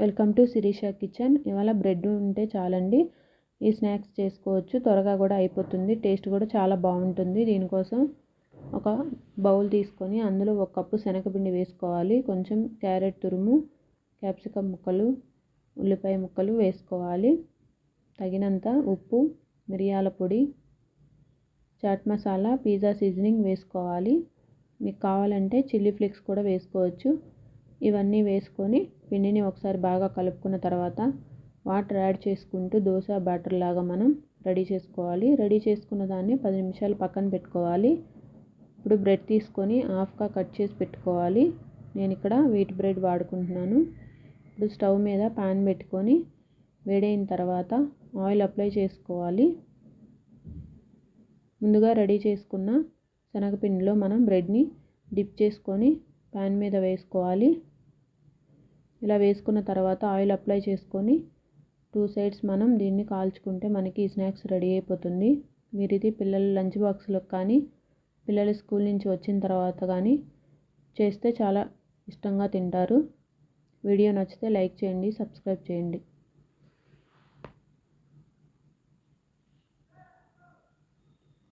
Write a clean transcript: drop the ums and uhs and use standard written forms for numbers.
Welcome to Sirisha kitchen. ఇవాళ bread ఉంటే చాలండి ఈ స్నాక్స్ చేసుకోవచ్చు. త్వరగా కూడా అయిపోతుంది, టేస్ట్ కూడా చాలా బాగుంటుంది. దీనికోసం ఒక బౌల్ తీసుకొని అందులో 1 కప్పు శనగపిండి వేసుకోవాలి. కొంచెం క్యారెట్ తురుము, క్యాప్సికమ్ ముక్కలు, ఉల్లిపాయ ముక్కలు వేసుకోవాలి. తగినంత ఉప్పు, మిరియాల పొడి, చాట్ మసాలా, పిజ్జా సీజనింగ్ వేసుకోవాలి. మీకు కావాలంటే చిల్లీ ఫ్లేక్స్ కూడా వేసుకోవచ్చు. ఇవన్నీ వేసుకొని పిండిని ఒకసారి బాగా కలుపుకున్న తర్వాత వాటర్ యాడ్ చేసుకుంటూ దోశ బ్యాటర్ లాగా మనం రెడీ చేసుకోవాలి. రెడీ చేసుకున్న దాన్ని 10 నిమిషాలు పక్కన పెట్టుకోవాలి. ఇప్పుడు బ్రెడ్ తీసుకొని హాఫ్గా కట్ చేసి పెట్టుకోవాలి. నేను ఇక్కడ వీట్ బ్రెడ్ వాడుకుంటున్నాను. ఇప్పుడు స్టవ్ మీద పాన్ పెట్టుకొని వేడైన తర్వాత ఆయిల్ అప్లై చేసుకోవాలి. ముందుగా రెడీ చేసుకున్న శనగపిండిలో మనం బ్రెడ్ని డిప్ చేసుకొని పాన్ మీద వేసుకోవాలి. ఇలా వేసుకున్న తర్వాత ఆయిల్ అప్లై చేసుకొని 2 సైడ్స్ మనం దీన్ని కాల్చుకుంటే మనకి ఈ స్నాక్స్ రెడీ అయిపోతుంది. మీరు ఇది పిల్లల లంచ్ బాక్స్లకు కానీ పిల్లలు స్కూల్ నుంచి వచ్చిన తర్వాత కానీ చేస్తే చాలా ఇష్టంగా తింటారు. వీడియో నచ్చితే లైక్ చేయండి, సబ్స్క్రైబ్ చేయండి.